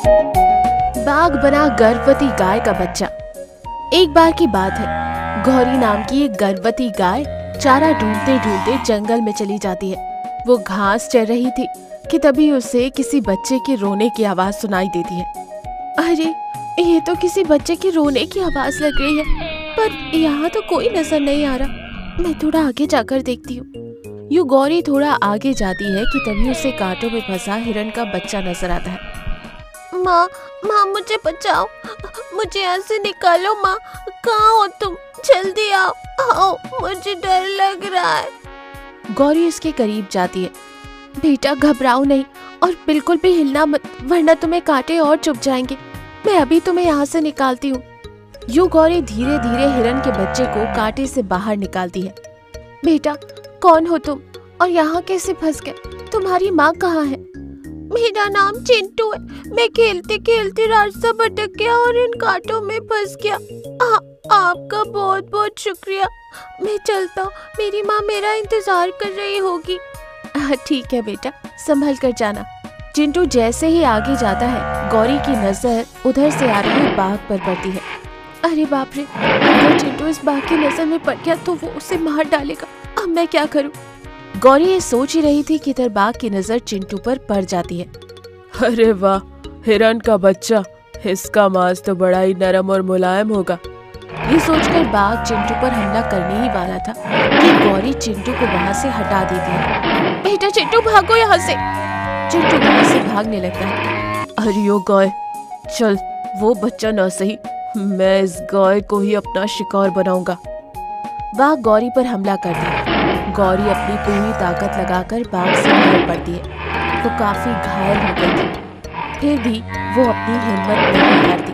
बाघ बना गर्भवती गाय का बच्चा। एक बार की बात है, गौरी नाम की एक गर्भवती गाय चारा ढूंढते ढूंढते जंगल में चली जाती है। वो घास चर रही थी कि तभी उसे किसी बच्चे के रोने की आवाज सुनाई देती है। अरे, ये तो किसी बच्चे के रोने की आवाज लग रही है, पर यहाँ तो कोई नजर नहीं आ रहा। मैं थोड़ा आगे जाकर देखती हूँ। यूं गौरी थोड़ा आगे जाती है कि तभी उसे कांटों में फंसा हिरण का बच्चा नजर आता है। माँ, माँ मुझे बचाओ, मुझे यहाँ से निकालो माँ। कहाँ हो तुम? जल्दी आओ, आओ, मुझे डर लग रहा है। गौरी उसके करीब जाती है। बेटा घबराओ नहीं और बिल्कुल भी हिलना मत, वरना तुम्हें कांटे और चुभ जाएंगे। मैं अभी तुम्हें यहाँ से निकालती हूँ। यूं गौरी धीरे धीरे हिरण के बच्चे को कांटे से बाहर निकालती है। बेटा कौन हो तुम और यहाँ कैसे फंस गए? तुम्हारी माँ कहाँ है? मेरा नाम चिंटू है। मैं खेलते खेलते रास्ता भटक गया और इन कांटों में फंस गया। आपका बहुत बहुत शुक्रिया। मैं चलता हूँ, मेरी माँ मेरा इंतजार कर रही होगी। ठीक है बेटा, संभल कर जाना। चिंटू जैसे ही आगे जाता है, गौरी की नजर उधर से आ रहे बाघ पर पड़ती है। अरे बाप रे, अगर चिंटू इस बाघ की नजर में पड़ गया तो वो उसे मार डालेगा। अब मैं क्या करूं? गौरी ये सोच ही रही थी कि इधर बाघ की नजर चिंटू पर पड़ जाती है। अरे वाह, हिरण का बच्चा, इसका मांस तो बड़ा ही नरम और मुलायम होगा। ये सोचकर बाघ चिंटू पर हमला करने ही वाला था कि गौरी चिंटू को वहाँ से हटा देती है। बेटा चिंटू भागो यहाँ से। चिंटू वहाँ से भागने लगता है। अरे ओ गाय, चल, वो बच्चा न सही, मैं इस गाय को ही अपना शिकार बनाऊंगा। बाघ गौरी पर हमला करता है। गौरी अपनी पूरी ताकत लगाकर बाघ से लड़ पड़ती है। वो काफी घायल हो गई थी, फिर भी वो अपनी हिम्मत नहीं हारती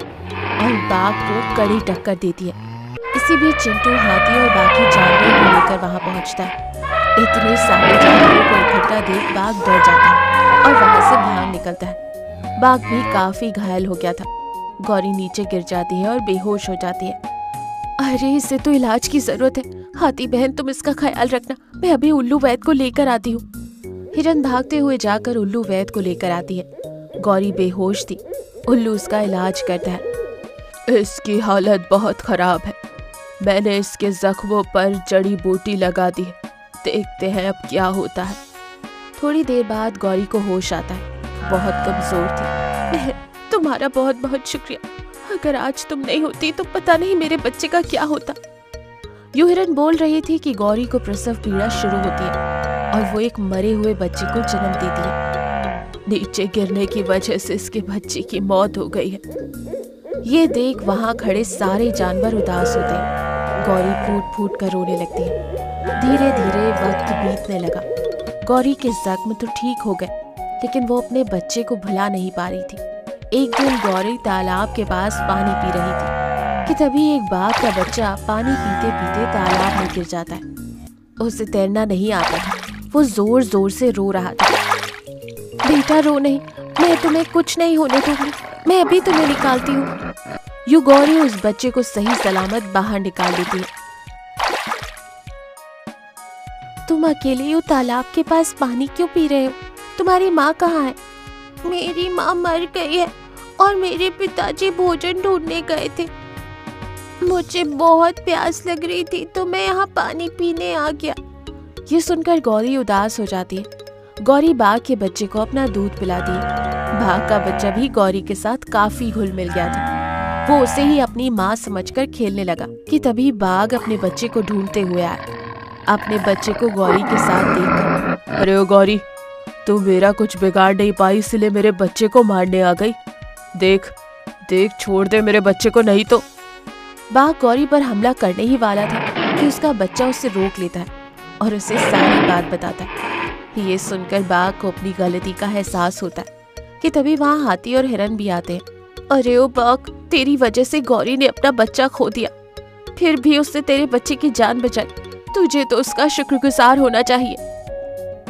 और बाघ को कड़ी टक्कर देती है। इसी बीच चिंटू हाथी और बाकी जानवरों को लेकर वहां पहुंचता है। इतने सारे जानवरों को इकट्ठा देख बाघ डर जाता है और वहां से भाग निकलता है। बाघ भी काफी घायल हो गया था। गौरी नीचे गिर जाती है और बेहोश हो जाती है। अरे, इसे तो इलाज की जरूरत है। हाथी बहन तुम इसका ख्याल रखना, मैं अभी उल्लू वैद को लेकर आती हूँ। हिरन भागते हुए जाकर उल्लू वैद को लेकर आती है। गौरी बेहोश थी। उल्लू उसका इलाज करता है। इसकी हालत बहुत खराब है, मैंने इसके जख्मों पर जड़ी बूटी लगा दी है, देखते हैं अब क्या होता है। थोड़ी देर बाद गौरी को होश आता है। बहुत कमजोर थी। तुम्हारा बहुत बहुत शुक्रिया। अगर आज तुम नहीं होती तो पता नहीं मेरे बच्चे का क्या होता। यूं हिरन बोल रही थी कि गौरी को प्रसव पीड़ा शुरू होती है और वो एक मरे हुए बच्चे को जन्म देती है। नीचे गिरने की वजह से इसके बच्चे की मौत हो गई है। ये देख वहां खड़े सारे जानवर उदास होते हैं। गौरी फूट फूट कर रोने लगती है। धीरे धीरे वक्त बीतने लगा। गौरी के जख्म तो ठीक हो गए, लेकिन वो अपने बच्चे को भुला नहीं पा रही थी। एक दिन गौरी तालाब के पास पानी पी रही थी कि तभी एक बाघ का बच्चा पानी पीते पीते तालाब में गिर जाता है। उसे तैरना नहीं आता था। वो जोर जोर से रो रहा था। बेटा रो नहीं, मैं तुम्हें कुछ नहीं होने दूंगी, मैं अभी तुम्हें निकालती हूँ। यूं गौरी उस बच्चे को सही सलामत बाहर निकाल देती है। तुम अकेले यूं तालाब के पास पानी क्यों पी रहे हो? तुम्हारी माँ कहाँ है? मेरी माँ मर गई है और मेरे पिताजी भोजन ढूंढने गए थे। मुझे बहुत प्यास लग रही थी तो मैं यहाँ पानी पीने आ गया। ये सुनकर गौरी उदास हो जाती है। गौरी बाघ के बच्चे को अपना दूध पिलाती है। बाघ का बच्चा भी गौरी के साथ काफी घुल मिल गया था। वो उसे ही अपनी माँ समझकर खेलने लगा कि तभी बाघ अपने बच्चे को ढूंढते हुए आया। अपने बच्चे को गौरी के साथ देखकर, अरे ओ गौरी, तू मेरा कुछ बिगाड़ नहीं पाई इसलिए मेरे बच्चे को मारने आ गई। देख देख, छोड़ दे मेरे बच्चे को नहीं तो। बाघ गौरी पर हमला करने ही वाला था कि उसका बच्चा उसे रोक लेता है और उसे सारी बात बताता है। ये सुनकर बाघ को अपनी गलती का एहसास होता है कि तभी वहाँ हाथी और हिरन भी आते हैं। अरे ओ बाघ, तेरी वजह से गौरी ने अपना बच्चा खो दिया, फिर भी उसने तेरे बच्चे की जान बचाई। तुझे तो उसका शुक्रगुजार होना चाहिए।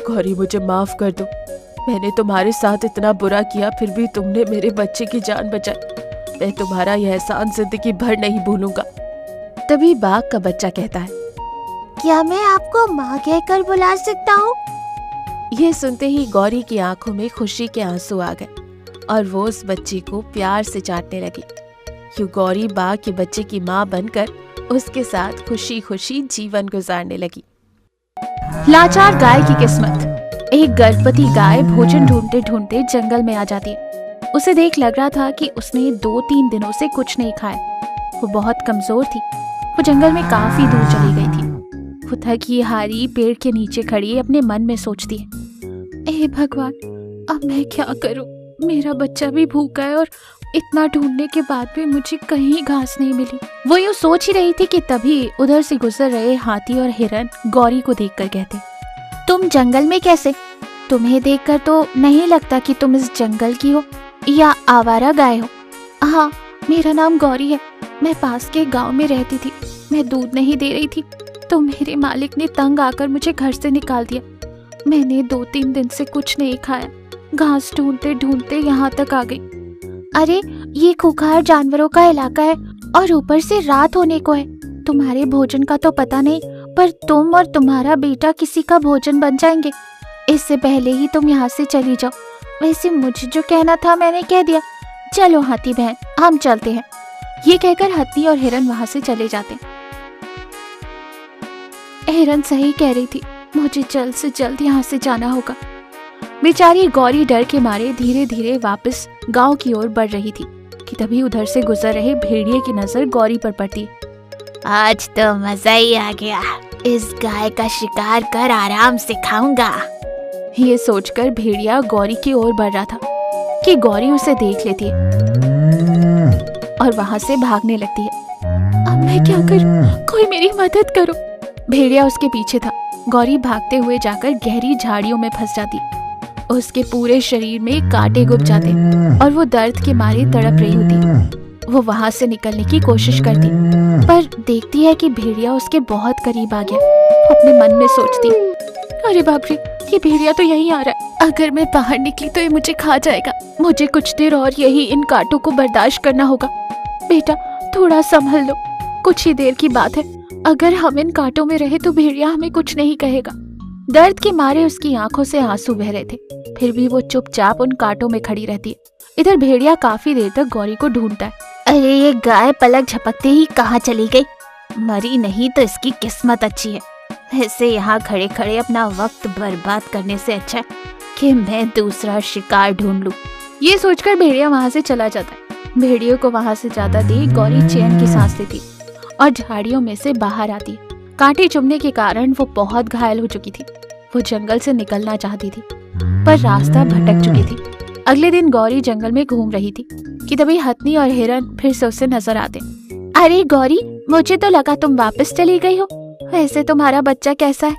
गौरी, मुझे माफ कर दो, मैंने तुम्हारे साथ इतना बुरा किया, फिर भी तुमने मेरे बच्चे की जान बचाई। मैं तुम्हारा यह एहसान जिंदगी भर नहीं भूलूंगा। तभी बाघ का बच्चा कहता है, क्या मैं आपको माँ कहकर बुला सकता हूँ? ये सुनते ही गौरी की आंखों में खुशी के आंसू आ गए। और वो उस बच्चे को प्यार से चाटने लगी। यूं गौरी बाघ के बच्चे की माँ बनकर उसके साथ खुशी खुशी जीवन गुजारने लगी। लाचार गाय की किस्मत। एक गर्भवती गाय भोजन ढूंढते ढूंढते जंगल में आ जाती है। उसे देख लग रहा था कि उसने 2-3 दिनों से कुछ नहीं खाया। वो बहुत कमजोर थी। वो जंगल में काफी दूर चली गई थी। वो थकी हारी पेड़ के नीचे खड़ी अपने मन में सोचती है, हे भगवान, अब मैं क्या करूं? मेरा बच्चा भी भूखा है और इतना ढूंढने के बाद भी मुझे कहीं घास नहीं मिली। वो यूं सोच ही रही थी कि तभी उधर से गुजर रहे हाथी और हिरन गौरी को देखकर कहते, तुम जंगल में कैसे? तुम्हें देखकर तो नहीं लगता कि तुम इस जंगल की हो या आवारा गाय हो। हाँ, मेरा नाम गौरी है। मैं पास के गांव में रहती थी। मैं दूध नहीं दे रही थी तो मेरे मालिक ने तंग आकर मुझे घर से निकाल दिया। मैंने 2-3 दिन से कुछ नहीं खाया। घास ढूंढते ढूंढते यहाँ तक आ गई। अरे, ये खूंखार जानवरों का इलाका है और ऊपर से रात होने को है। तुम्हारे भोजन का तो पता नहीं, पर तुम और तुम्हारा बेटा किसी का भोजन बन जाएंगे। इससे पहले ही तुम यहाँ से चली जाओ। वैसे मुझे जो कहना था मैंने कह दिया। चलो हाथी बहन, हम चलते हैं। ये कहकर हाथी और हिरन वहाँ से चले जाते। हिरन सही कह रही थी, मुझे जल्द से जल्द यहाँ से जाना होगा। बेचारी गौरी डर के मारे धीरे धीरे वापस गांव की ओर बढ़ रही थी कि तभी उधर से गुजर रहे भेड़िए की नजर गौरी पर पड़ती। आज तो मजा ही आ गया। इस गाय का शिकार कर आराम से खाऊंगा। ये सोचकर भेड़िया गौरी की ओर बढ़ रहा था कि गौरी उसे देख लेती है और वहां से भागने लगती है। अब मैं क्या करूं? कोई मेरी मदद करो। भेड़िया उसके पीछे था। गौरी भागते हुए जाकर गहरी झाड़ियों में फंस जाती। उसके पूरे शरीर में कांटे गुप जाते और वो दर्द के मारे तड़प रही होती। वो वहां से निकलने की कोशिश करती, पर देखती है कि भेड़िया उसके बहुत करीब आ गया। अपने मन में सोचती, अरे बाप रे, ये भेड़िया तो यहीं आ रहा है। अगर मैं बाहर निकली तो ये मुझे खा जाएगा। मुझे कुछ देर और यही इन कांटों को बर्दाश्त करना होगा। बेटा, थोड़ा संभल लो। कुछ ही देर की बात है। अगर हम इन कांटों में रहे तो भेड़िया हमें कुछ नहीं कहेगा। दर्द के मारे उसकी आंखों से आंसू बह रहे थे, फिर भी वो चुपचाप उन कांटों में खड़ी रहती है। इधर भेड़िया काफी देर तक गौरी को ढूंढता है। अरे, ये गाय पलक झपकते ही कहाँ चली गई? मरी नहीं तो इसकी किस्मत अच्छी है। ऐसे यहाँ खड़े खड़े अपना वक्त बर्बाद करने से अच्छा है कि मैं दूसरा शिकार ढूंढ लूं। ये सोचकर भेड़िया वहां से चला जाता है। भेड़ियों को वहां से जाता देख गौरी चैन की सांस लेती और झाड़ियों में से बाहर आती। कांटे चुभने के कारण वो बहुत घायल हो चुकी थी। वो जंगल से निकलना चाहती थी, पर रास्ता भटक चुकी थी। अगले दिन गौरी जंगल में घूम रही थी कि तभी हाथी और हिरन फिर से उसे नजर आते। अरे गौरी, मुझे तो लगा तुम वापस चली गई हो। वैसे तुम्हारा बच्चा कैसा है?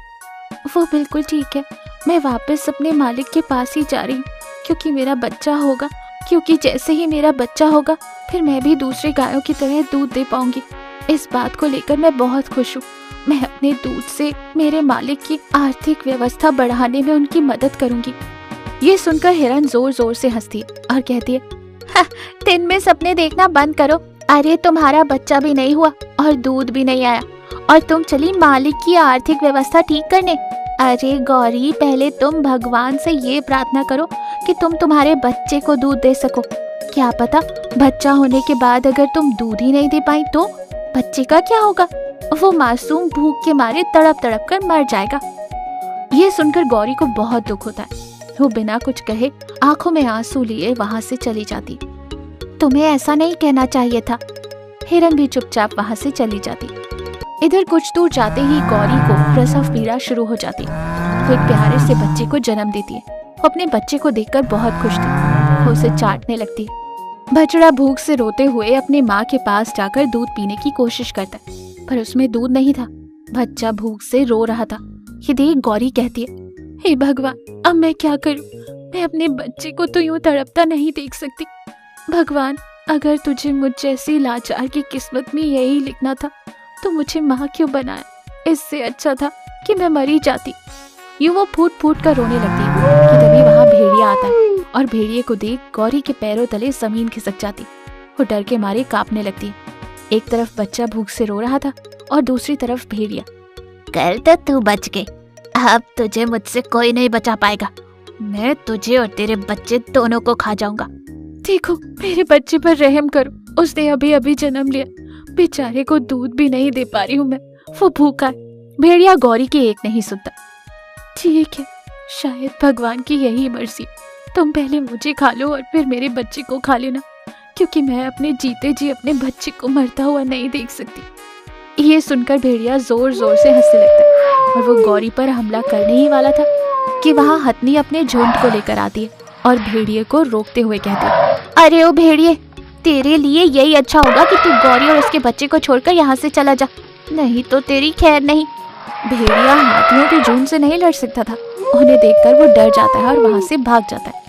वो बिल्कुल ठीक है। मैं वापस अपने मालिक के पास ही जा रही हूँ, क्योंकि मेरा बच्चा होगा। क्योंकि जैसे ही मेरा बच्चा होगा फिर मैं भी दूसरी गायों की तरह दूध दे पाऊंगी। इस बात को लेकर मैं बहुत खुश हूँ। मैं अपने दूध से मेरे मालिक की आर्थिक व्यवस्था बढ़ाने में उनकी मदद करूंगी। ये सुनकर हिरन जोर जोर से हंसती है और कहती है, दिन में सपने देखना बंद करो। अरे, तुम्हारा बच्चा भी नहीं हुआ और दूध भी नहीं आया और तुम चली मालिक की आर्थिक व्यवस्था ठीक करने। अरे गौरी, पहले तुम भगवान से ये प्रार्थना करो कि तुम तुम्हारे बच्चे को दूध दे सको। क्या पता बच्चा होने के बाद अगर तुम दूध ही नहीं दे पाई तो बच्चे का क्या होगा? वो मासूम भूख के मारे तड़प तड़प कर मर जाएगा। ये सुनकर गौरी को बहुत दुख होता है। वो बिना कुछ कहे आंखों में आंसू लिए वहां से चली जाती। तुम्हें ऐसा नहीं कहना चाहिए था। हिरन भी चुपचाप वहां से चली जाती। इधर कुछ दूर जाते ही गौरी को प्रसव पीड़ा शुरू हो जाती। वो एक प्यारे से बच्चे को जन्म देती है। वो अपने बच्चे को देखकर बहुत खुश थी। वो उसे चाटने लगती है। बछड़ा भूख से रोते हुए अपने माँ के पास जाकर दूध पीने की कोशिश करता है, पर उसमें दूध नहीं था। बच्चा भूख से रो रहा था। ये देख गौरी कहती है, हे भगवान, अब मैं क्या करूं? मैं अपने बच्चे को तो यूं तड़पता नहीं देख सकती। भगवान, अगर तुझे मुझ जैसी लाचार की किस्मत में यही लिखना था तो मुझे माँ क्यों बनाया? इससे अच्छा था कि मैं मरी जाती। यूं वो फूट फूट कर रोने लगती है कि तभी वहाँ भेड़िया आता है और भेड़िए को देख गौरी के पैरों तले जमीन खिसक जाती। वो डर के मारे कांपने लगती है। एक तरफ बच्चा भूख से रो रहा था और दूसरी तरफ भेड़िया। कल तो तू बच गई, अब तुझे मुझसे कोई नहीं बचा पाएगा। मैं तुझे और तेरे बच्चे दोनों को खा जाऊंगा। देखो, मेरे बच्चे पर रहम करो, उसने अभी अभी जन्म लिया, बेचारे को दूध भी नहीं दे पा रही हूँ मैं, वो भूखा है। भेड़िया गौरी की एक नहीं सुनता। ठीक है, शायद भगवान की यही मर्जी, तुम पहले मुझे खा लो और फिर मेरे बच्चे को खा लेना, क्योंकि मैं अपने जीते जी अपने बच्चे को मरता हुआ नहीं देख सकती। ये सुनकर भेड़िया जोर जोर से हंसने लगता है और वो गौरी पर हमला करने ही वाला था कि वहाँ हथनी अपने झुंड को लेकर आती है और भेड़िए को रोकते हुए कहती है, अरे ओ भेड़िए, तेरे लिए यही अच्छा होगा कि तू गौरी और उसके बच्चे को छोड़कर यहाँ से चला जा, नहीं तो तेरी खैर नहीं। भेड़िया हाथियों के झुंड से नहीं लड़ सकता था, उन्हें देखकर वो डर जाता है और वहाँ से भाग जाता है।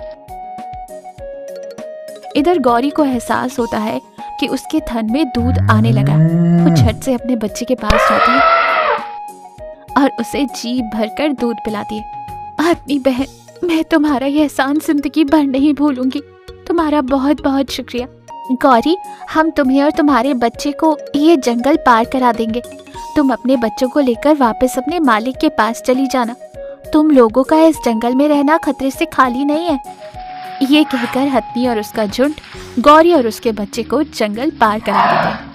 इधर गौरी को एहसास होता है कि उसके थन में दूध आने लगा। वो झट से अपने बच्चे के पास जाती है और उसे जी भरकर दूध पिलाती है। अपनी बहन, मैं तुम्हारा यह एहसान जिंदगी भर नहीं भूलूंगी, तुम्हारा बहुत बहुत शुक्रिया। गौरी, हम तुम्हें और तुम्हारे बच्चे को ये जंगल पार करा देंगे, तुम अपने बच्चों को लेकर वापस अपने मालिक के पास चली जाना, तुम लोगों का इस जंगल में रहना खतरे से खाली नहीं है। ये कहकर हथनी और उसका झुंड गौरी और उसके बच्चे को जंगल पार करा देते हैं।